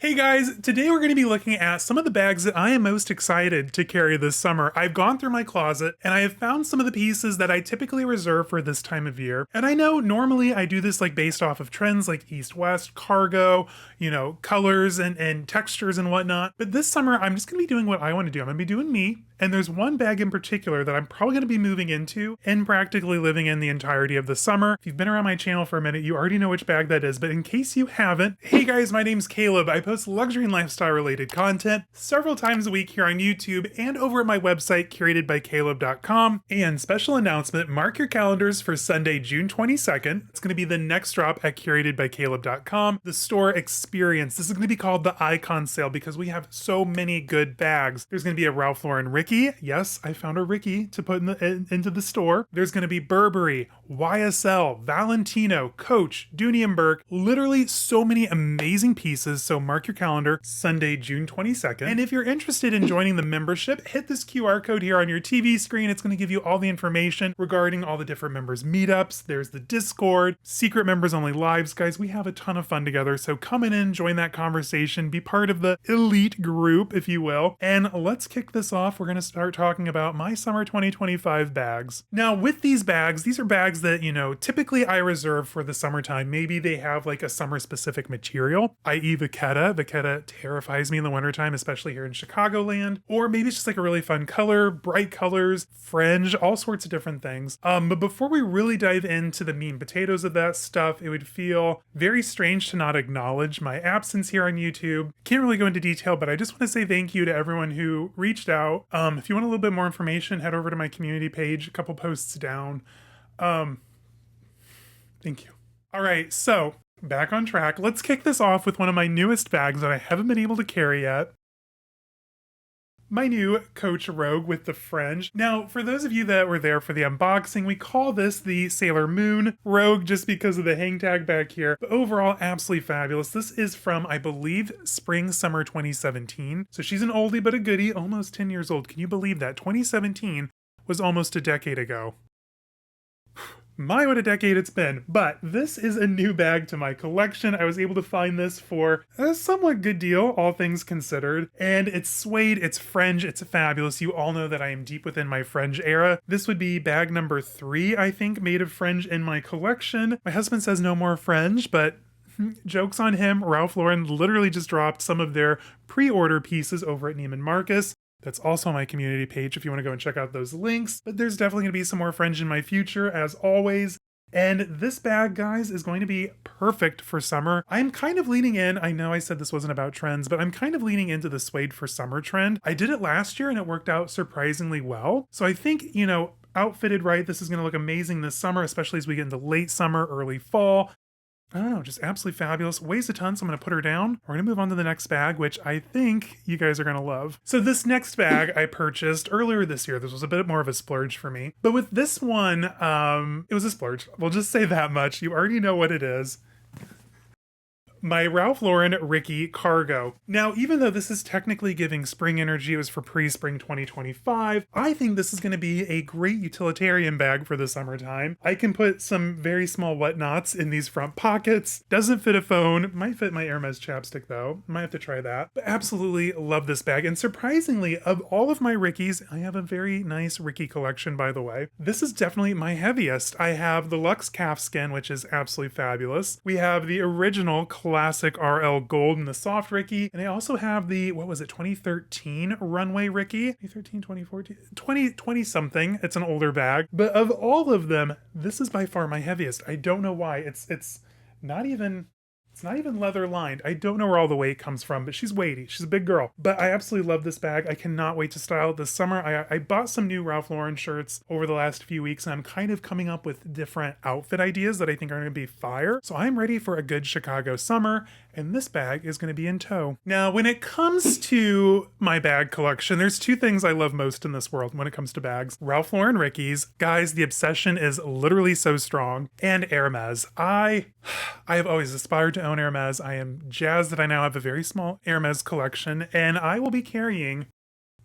Hey guys, today we're going to be looking at some of the bags that I am most excited to carry this summer. I've gone through my closet and I have found some of the pieces that I typically reserve for this time of year. And I know normally I do this like based off of trends like east-west, cargo, colors and textures and whatnot. But this summer I'm just going to be doing what I want to do. I'm going to be doing me. And there's one bag in particular that I'm probably going to be moving into and practically living in the entirety of the summer. If you've been around my channel for a minute, you already know which bag that is. But in case you haven't, hey guys, my name's Caleb. I post luxury and lifestyle related content several times a week here on YouTube and over at my website, curatedbycaleb.com. And special announcement, mark your calendars for Sunday, June 22nd. It's going to be the next drop at curatedbycaleb.com, the store experience. This is going to be called the Icon Sale because we have so many good bags. There's going to be a Ralph Lauren Ricky. Yes, I found a Ricky to put into the store. There's going to be Burberry, YSL, Valentino, Coach, Dooney & Burke. Literally so many amazing pieces. So mark your calendar, Sunday, June 22nd. And if you're interested in joining the membership, hit this QR code here on your TV screen. It's going to give you all the information regarding all the different members meetups. There's the Discord, secret members only lives. Guys, we have a ton of fun together. So come in, join that conversation, be part of the elite group, if you will. And let's kick this off. We're going to start talking about my summer 2025 bags. Now, with these bags, these are bags that, typically I reserve for the summertime. Maybe they have like a summer specific material, i.e. Vachetta. Vachetta terrifies me in the wintertime, especially here in Chicagoland. Or maybe it's just like a really fun color, bright colors, fringe, all sorts of different things. But before we really dive into the meat and potatoes of that stuff, it would feel very strange to not acknowledge my absence here on YouTube. Can't really go into detail, but I just want to say thank you to everyone who reached out. If you want a little bit more information, head over to my community page, a couple posts down. Thank you. All right, so back on track. Let's kick this off with one of my newest bags that I haven't been able to carry yet. My new Coach Rogue with the fringe. Now, for those of you that were there for the unboxing, we call this the Sailor Moon Rogue just because of the hang tag back here. But overall, absolutely fabulous. This is from, I believe, spring, summer 2017. So she's an oldie but a goodie, almost 10 years old. Can you believe that? 2017 was almost a decade ago. My, what a decade it's been. But this is a new bag to my collection. I was able to find this for a somewhat good deal, all things considered. And it's suede, it's fringe, it's fabulous. You all know that I am deep within my fringe era. This would be bag number 3, I think, made of fringe in my collection. My husband says no more fringe, but joke's on him. Ralph Lauren literally just dropped some of their pre-order pieces over at Neiman Marcus. That's also on my community page if you want to go and check out those links. But there's definitely going to be some more fringe in my future, as always. And this bag, guys, is going to be perfect for summer. I'm kind of leaning in. I know I said this wasn't about trends, but I'm kind of leaning into the suede for summer trend. I did it last year and it worked out surprisingly well. So I think, outfitted right, this is going to look amazing this summer, especially as we get into late summer, early fall. I don't know, just absolutely fabulous. Weighs a ton, so I'm going to put her down. We're going to move on to the next bag, which I think you guys are going to love. So this next bag I purchased earlier this year. This was a bit more of a splurge for me. But with this one, it was a splurge. We'll just say that much. You already know what it is. My Ralph Lauren Ricky Cargo. Now, even though this is technically giving spring energy, it was for pre-spring 2025, I think this is going to be a great utilitarian bag for the summertime. I can put some very small whatnots in these front pockets. Doesn't fit a phone. Might fit my Hermes chapstick though. Might have to try that. But absolutely love this bag. And surprisingly, of all of my Rickies, I have a very nice Ricky collection, by the way. This is definitely my heaviest. I have the Luxe Calfskin, which is absolutely fabulous. We have the original classic RL Gold in the soft Ricky. And I also have the, 2013 runway Ricky? 2013, 2014, 2020 something. It's an older bag. But of all of them, this is by far my heaviest. I don't know why. It's not even leather lined. I don't know where all the weight comes from, but she's weighty. She's a big girl. But I absolutely love this bag. I cannot wait to style it this summer. I bought some new Ralph Lauren shirts over the last few weeks, and I'm kind of coming up with different outfit ideas that I think are going to be fire. So I'm ready for a good Chicago summer, and this bag is going to be in tow. Now, when it comes to my bag collection, there's two things I love most in this world when it comes to bags. Ralph Lauren Rickies. Guys, the obsession is literally so strong. And Hermes. I have always aspired to own Hermes. I am jazzed that I now have a very small Hermes collection, and I will be carrying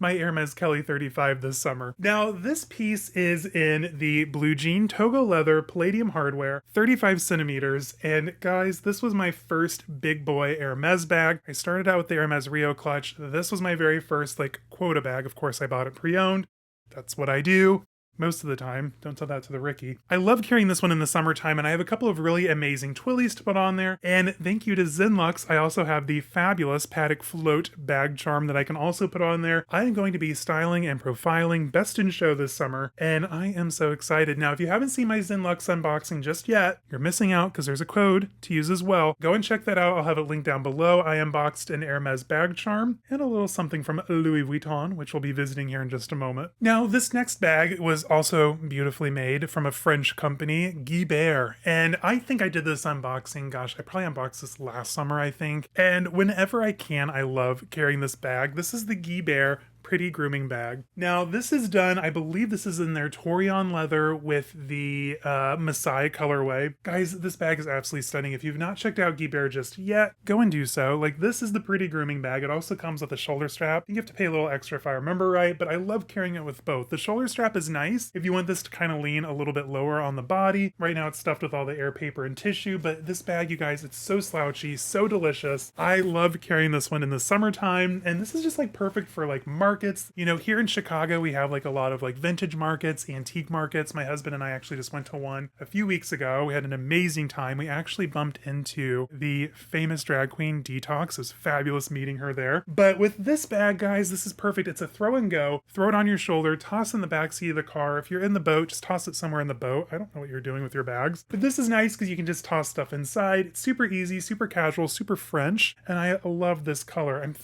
my Hermes Kelly 35 this summer. Now, this piece is in the blue jean Togo leather palladium hardware, 35 centimeters. And guys, this was my first big boy Hermes bag. I started out with the Hermes Rio clutch. This was my very first like quota bag. Of course, I bought it pre-owned. That's what I do. Most of the time. Don't tell that to the Ricky. I love carrying this one in the summertime, and I have a couple of really amazing twillies to put on there. And thank you to Zenlux, I also have the fabulous Paddock Float bag charm that I can also put on there. I am going to be styling and profiling Best in Show this summer, and I am so excited. Now, if you haven't seen my Zenlux unboxing just yet, you're missing out because there's a code to use as well. Go and check that out. I'll have it linked down below. I unboxed an Hermes bag charm and a little something from Louis Vuitton, which we'll be visiting here in just a moment. Now, this next bag was also beautifully made from a French company, Guibert. And I think I did this unboxing, gosh, I probably unboxed this last summer, I think. And whenever I can, I love carrying this bag. This is the Guibert Pretty Grooming Bag. Now, this is done, I believe this is in their Torion leather with the Masai colorway. Guys, this bag is absolutely stunning. If you've not checked out Guibert just yet, go and do so. Like, this is the Pretty Grooming Bag. It also comes with a shoulder strap. You have to pay a little extra if I remember right, but I love carrying it with both. The shoulder strap is nice if you want this to kind of lean a little bit lower on the body. Right now it's stuffed with all the air paper and tissue, but this bag, you guys, it's so slouchy, so delicious. I love carrying this one in the summertime, and this is just like perfect for like markets. You know, here in Chicago, we have like a lot of like vintage markets, antique markets. My husband and I actually just went to one a few weeks ago. We had an amazing time. We actually bumped into the famous drag queen Detox. It was fabulous meeting her there. But with this bag, guys, this is perfect. It's a throw and go. Throw it on your shoulder, toss in the backseat of the car. If you're in the boat, just toss it somewhere in the boat. I don't know what you're doing with your bags, but this is nice because you can just toss stuff inside. It's super easy, super casual, super French. And I love this color. I'm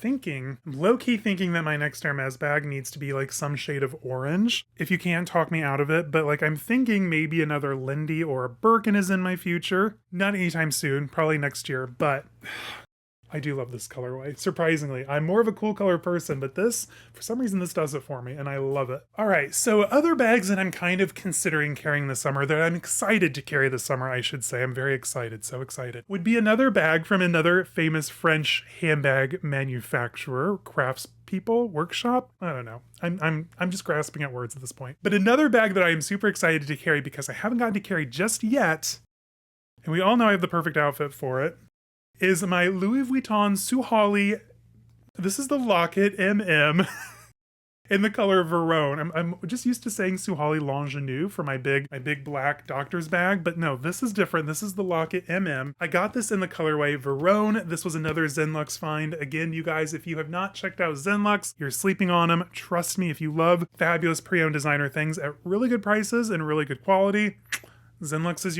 low-key thinking that my next Hermes bag needs to be like some shade of orange. If you can, talk me out of it, but like I'm thinking maybe another Lindy or a Birkin is in my future. Not anytime soon, probably next year, but I do love this colorway. Surprisingly, I'm more of a cool color person, but this, for some reason, this does it for me, and I love it. All right, so other bags that I'm kind of considering carrying this summer, that I'm excited to carry this summer, I should say, I'm very excited, so excited, would be another bag from another famous French handbag manufacturer, craftspeople, workshop. I don't know. I'm just grasping at words at this point. But another bag that I am super excited to carry because I haven't gotten to carry just yet, and we all know I have the perfect outfit for it, is my Louis Vuitton Suhali. This is the Locket MM in the color Verone. I'm just used to saying Suhali L'Ingenue for my big black doctor's bag, but no, this is different. This is the Locket MM. I got this in the colorway Verone. This was another Zenlux find. Again, you guys, if you have not checked out Zenlux, you're sleeping on them. Trust me, if you love fabulous pre-owned designer things at really good prices and really good quality, Zenlux is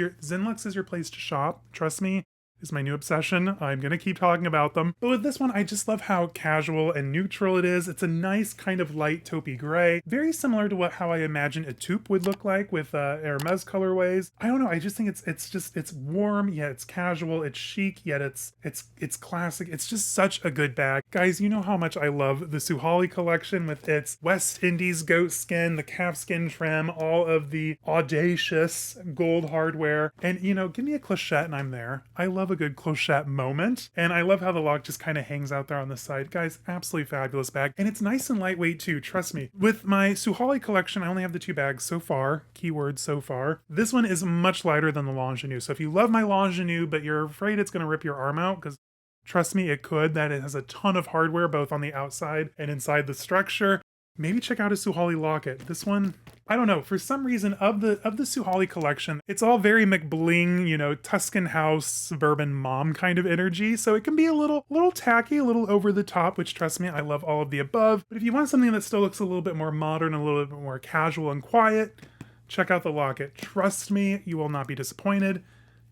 your place to shop. Trust me. Is my new obsession. I'm gonna keep talking about them. But with this one, I just love how casual and neutral it is. It's a nice kind of light taupey gray, very similar to how I imagine a taupe would look like with Hermes colorways. I don't know. I just think it's warm, yet it's casual. It's chic, yet it's classic. It's just such a good bag, guys. You know how much I love the Suhali collection with its West Indies goat skin, the calfskin trim, all of the audacious gold hardware, and you know, give me a clochette and I'm there. I love a good clochette moment, and I love how the lock just kind of hangs out there on the side. Guys, absolutely fabulous bag, and it's nice and lightweight too, trust me. With my Suhali collection, I only have the two bags so far, keyword so far. This one is much lighter than the L'Ingenue, so if you love my L'Ingenue but you're afraid it's going to rip your arm out, because trust me, it could, that it has a ton of hardware both on the outside and inside the structure, maybe check out a Suhali Locket. This one, I don't know, for some reason of the Suhali collection, it's all very McBling, you know, Tuscan house, suburban mom kind of energy. So it can be a little tacky, a little over the top, which trust me, I love all of the above. But if you want something that still looks a little bit more modern, a little bit more casual and quiet, check out the Locket. Trust me, you will not be disappointed.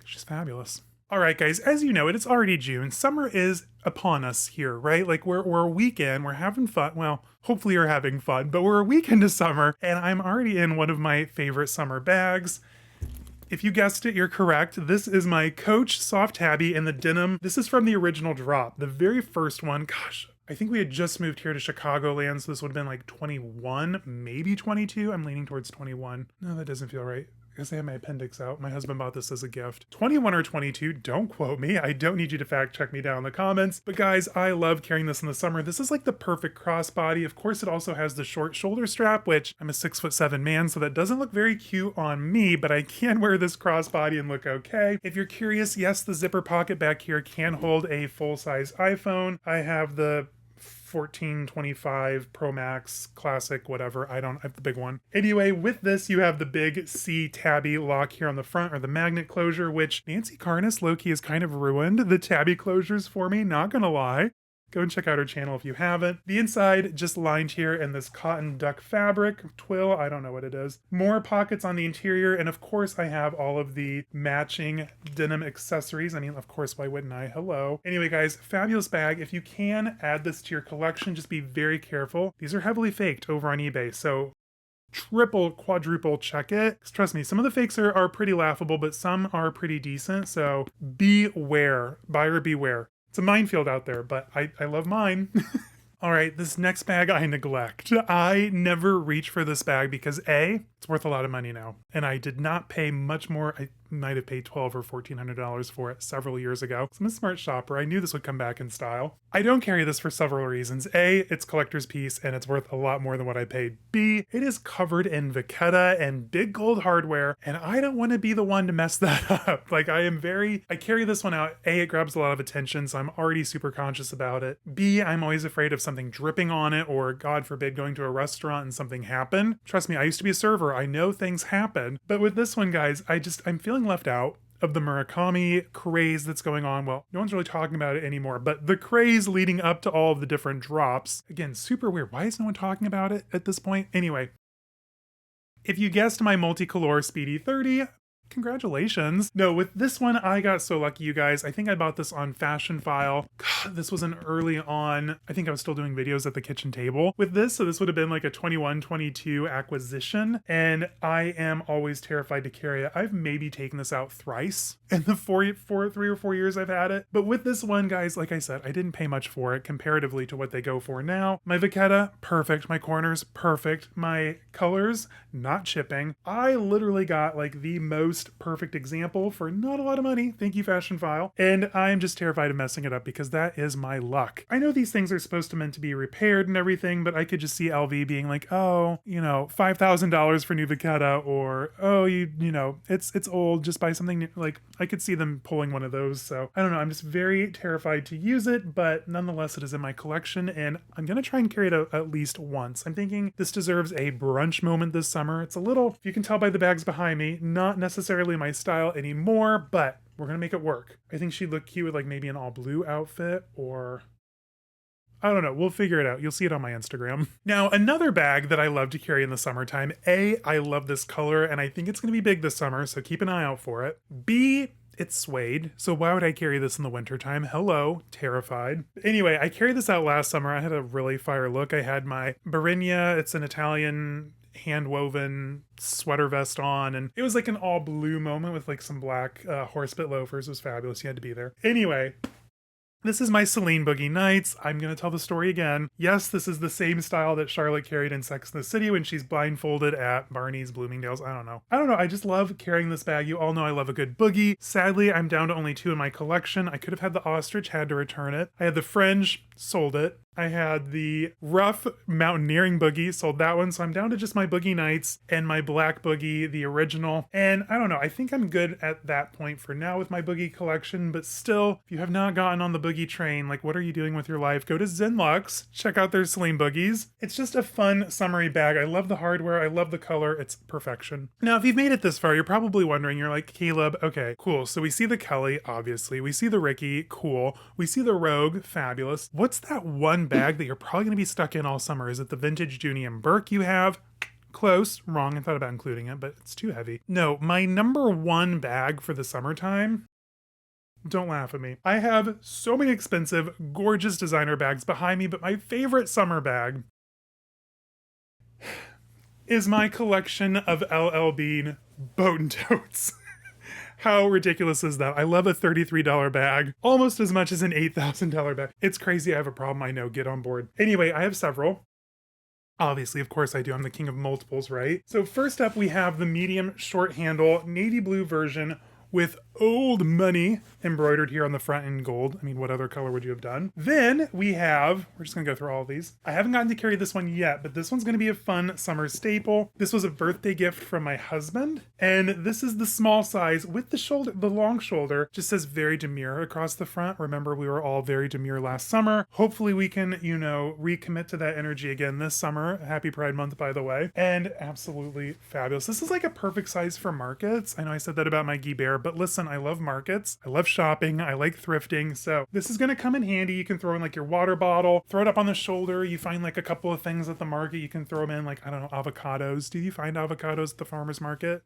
It's just fabulous. All right, guys, as you know, it's already June. Summer is upon us here, right? Like we're a weekend, we're having fun. Well, hopefully you're having fun, but we're a week into summer and I'm already in one of my favorite summer bags. If you guessed it, you're correct. This is my Coach Soft Tabby in the denim. This is from the original drop, the very first one. Gosh, I think we had just moved here to Chicagoland, so this would have been like 21, maybe 22. I'm leaning towards 21. No, that doesn't feel right. because I have my appendix out. My husband bought this as a gift. 21 or 22, don't quote me. I don't need you to fact check me down in the comments. But guys, I love carrying this in the summer. This is like the perfect crossbody. Of course, it also has the short shoulder strap, which I'm a 6'7" man, so that doesn't look very cute on me, but I can wear this crossbody and look okay. If you're curious, yes, the zipper pocket back here can hold a full-size iPhone. I have the 1425 Pro Max Classic, whatever. I have the big one. Anyway, with this, you have the big C tabby lock here on the front, or the magnet closure, which Nancy Karnas low-key has kind of ruined the tabby closures for me, not gonna lie. Go and check out her channel if you haven't. The inside just lined here in this cotton duck fabric, twill, I don't know what it is. More pockets on the interior, and of course I have all of the matching denim accessories. I mean, of course, why wouldn't I? Hello. Anyway, guys, fabulous bag. If you can add this to your collection, just be very careful. These are heavily faked over on eBay, so triple, quadruple check it. Trust me, some of the fakes are pretty laughable, but some are pretty decent, so beware. Buyer beware. It's a minefield out there, but I love mine. All right, this next bag I neglect. I never reach for this bag because A, it's worth a lot of money now, and I did not pay much more. I might have paid $1,200 or $1,400 for it several years ago. So I'm a smart shopper. I knew this would come back in style. I don't carry this for several reasons. A, it's collector's piece and it's worth a lot more than what I paid. B, it is covered in vachetta and big gold hardware, and I don't want to be the one to mess that up. Like, I carry this one out. A, it grabs a lot of attention, so I'm already super conscious about it. B, I'm always afraid of something dripping on it, or God forbid, going to a restaurant and something happen. Trust me, I used to be a server. I know things happen. But with this one, guys, I'm feeling left out of the Murakami craze that's going on. Well, no one's really talking about it anymore, but the craze leading up to all of the different drops. Again, super weird. Why is no one talking about it at this point? Anyway, if you guessed my multicolor Speedy 30, congratulations. No, with this one, I got so lucky, you guys. I think I bought this on Fashion File. God, this was an early on, I think I was still doing videos at the kitchen table with this, so this would have been like a 21, 22 acquisition, and I am always terrified to carry it. I've maybe taken this out thrice in the 3 or 4 years I've had it. But with this one, guys, like I said, I didn't pay much for it comparatively to what they go for now. My vachetta, perfect. My corners, perfect. My colors, not chipping. I literally got like the most perfect example for not a lot of money. Thank you, Fashion File. And I'm just terrified of messing it up because that is my luck. I know these things are supposed to meant to be repaired and everything, but I could just see LV being like, oh, $5,000 for new vachetta, or oh, it's old, just buy something new. Like, I could see them pulling one of those. So I don't know. I'm just very terrified to use it, but nonetheless, it is in my collection and I'm going to try and carry it at least once. I'm thinking this deserves a brunch moment this summer. It's a little, if you can tell by the bags behind me, not necessarily my style anymore, but we're going to make it work. I think she'd look cute with like maybe an all blue outfit, or I don't know. We'll figure it out. You'll see it on my Instagram. Now, another bag that I love to carry in the summertime. A, I love this color and I think it's going to be big this summer, so keep an eye out for it. B, it's suede, so why would I carry this in the wintertime? Hello, terrified. Anyway, I carried this out last summer. I had a really fire look. I had my Barigna, it's an Italian hand-woven sweater vest on, and it was like an all blue moment with like some black horsebit loafers. It was fabulous. You had to be there. Anyway, this is my Seline Boogie Nights. I'm going to tell the story again. Yes, this is the same style that Charlotte carried in Sex and the City when she's blindfolded at Barney's, Bloomingdale's. I don't know. I just love carrying this bag. You all know I love a good boogie. Sadly, I'm down to only 2 in my collection. I could have had the ostrich, had to return it. I had the fringe, sold it. I had the rough mountaineering boogie, sold that one, so I'm down to just my Boogie Nights and my black boogie, the original. And I don't know, I think I'm good at that point for now with my boogie collection, but still, if you have not gotten on the boogie train, like, what are you doing with your life? Go to Zenlux, check out their Celine boogies. It's just a fun summery bag. I love the hardware, I love the color, it's perfection. Now, if you've made it this far, you're probably wondering, you're like, Caleb, okay, cool, so we see the Kelly, obviously, we see the Ricky, cool, we see the Rogue, fabulous. What's that one bag that you're probably going to be stuck in all summer? Is it the vintage Junie and Burke you have? Close. Wrong. I thought about including it, but it's too heavy. No, my number one bag for the summertime, don't laugh at me. I have so many expensive, gorgeous designer bags behind me, but my favorite summer bag is my collection of LLBAN Boat and Totes. How ridiculous is that? I love a $33 bag almost as much as an $8,000 bag. It's crazy. I have a problem. I know. Get on board. Anyway, I have several. Obviously, of course I do. I'm the king of multiples, right? So first up, we have the medium short handle navy blue version with old money embroidered here on the front in gold. I mean, what other color would you have done? Then we have, we're just gonna go through all of these. I haven't gotten to carry this one yet, but this one's gonna be a fun summer staple. This was a birthday gift from my husband, and this is the small size with the shoulder, the long shoulder, just says very demure across the front. Remember, we were all very demure last summer. Hopefully we can, you know, recommit to that energy again this summer. Happy Pride Month, by the way. And absolutely fabulous. This is like a perfect size for markets. I know I said that about my Guy Bear, but listen, I love markets. I love shopping. I like thrifting. So this is going to come in handy. You can throw in like your water bottle, throw it up on the shoulder. You find like a couple of things at the market. You can throw them in like, I don't know, avocados. Do you find avocados at the farmer's market?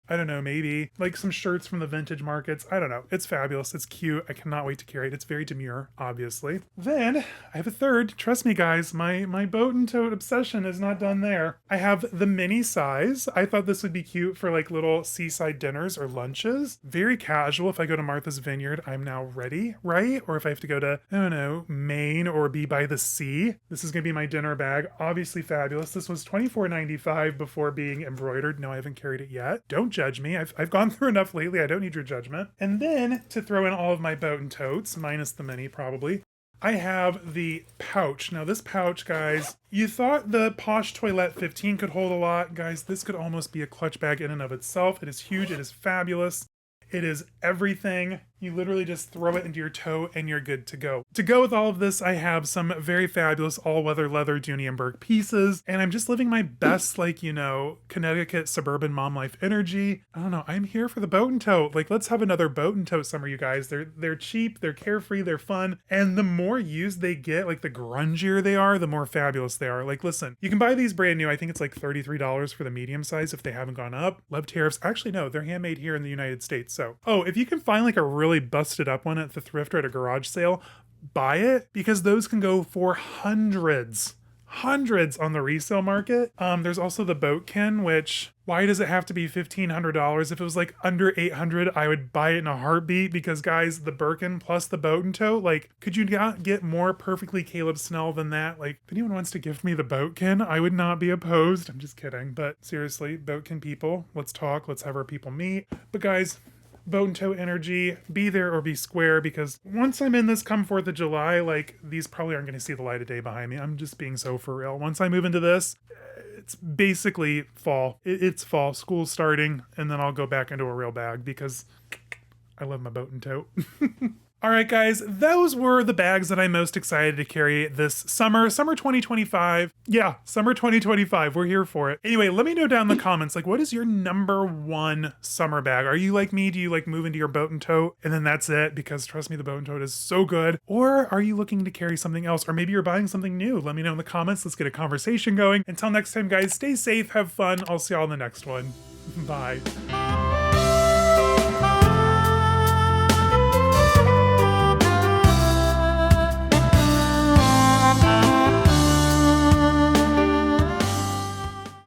I don't know, maybe like some shirts from the vintage markets. I don't know. It's fabulous. It's cute. I cannot wait to carry it. It's very demure, obviously. Then I have a third. Trust me, guys, my boat and tote obsession is not done there. I have the mini size. I thought this would be cute for like little seaside dinners or lunches. Very casual. If I go to Martha's Vineyard, I'm now ready, right? Or if I have to go to, I don't know, Maine or be by the sea, this is going to be my dinner bag. Obviously fabulous. This was $24.95 before being embroidered. No, I haven't carried it yet. Don't judge me. I've gone through enough lately. I don't need your judgment. And then to throw in all of my boat and totes, minus the mini probably, I have the pouch. Now this pouch, guys, you thought the Posh Toilette 15 could hold a lot. Guys, this could almost be a clutch bag in and of itself. It is huge. It is fabulous. It is everything. You literally just throw it into your tote and you're good to go. To go with all of this, I have some very fabulous all-weather leather Dooney and Burke pieces, and I'm just living my best, like, you know, Connecticut suburban mom life energy. I don't know, I'm here for the boat and tote. Like, let's have another boat and tote summer, you guys. They're cheap, they're carefree, they're fun, and the more used they get, like the grungier they are, the more fabulous they are. Like, listen, you can buy these brand new. I think it's like $33 for the medium size if they haven't gone up. Love tariffs. Actually, no, they're handmade here in the United States. So, oh, if you can find like a really busted up one at the thrift or at a garage sale, buy it, because those can go for hundreds on the resale market. There's also the Boatkin, which, why does it have to be $1,500? If it was like under $800, I would buy it in a heartbeat, because guys, the Birkin plus the boat and tote, like, could you not get more perfectly Caleb Snell than that? Like, if anyone wants to gift me the Boatkin, I would not be opposed. I'm just kidding, but seriously, Boatkin people, let's talk, let's have our people meet. But guys, boat and tote energy, be there or be square, because once I'm in this come 4th of July, like, these probably aren't going to see the light of day behind me. I'm just being so for real. Once I move into this, it's basically fall. It's fall, school's starting, and then I'll go back into a real bag, because I love my boat and tote. All right, guys, those were the bags that I'm most excited to carry this summer. Summer 2025. Yeah, summer 2025. We're here for it. Anyway, let me know down in the comments, like, what is your number one summer bag? Are you like me? Do you like move into your boat and tote and then that's it? Because trust me, the boat and tote is so good. Or are you looking to carry something else? Or maybe you're buying something new. Let me know in the comments. Let's get a conversation going. Until next time, guys, stay safe, have fun. I'll see y'all in the next one. Bye.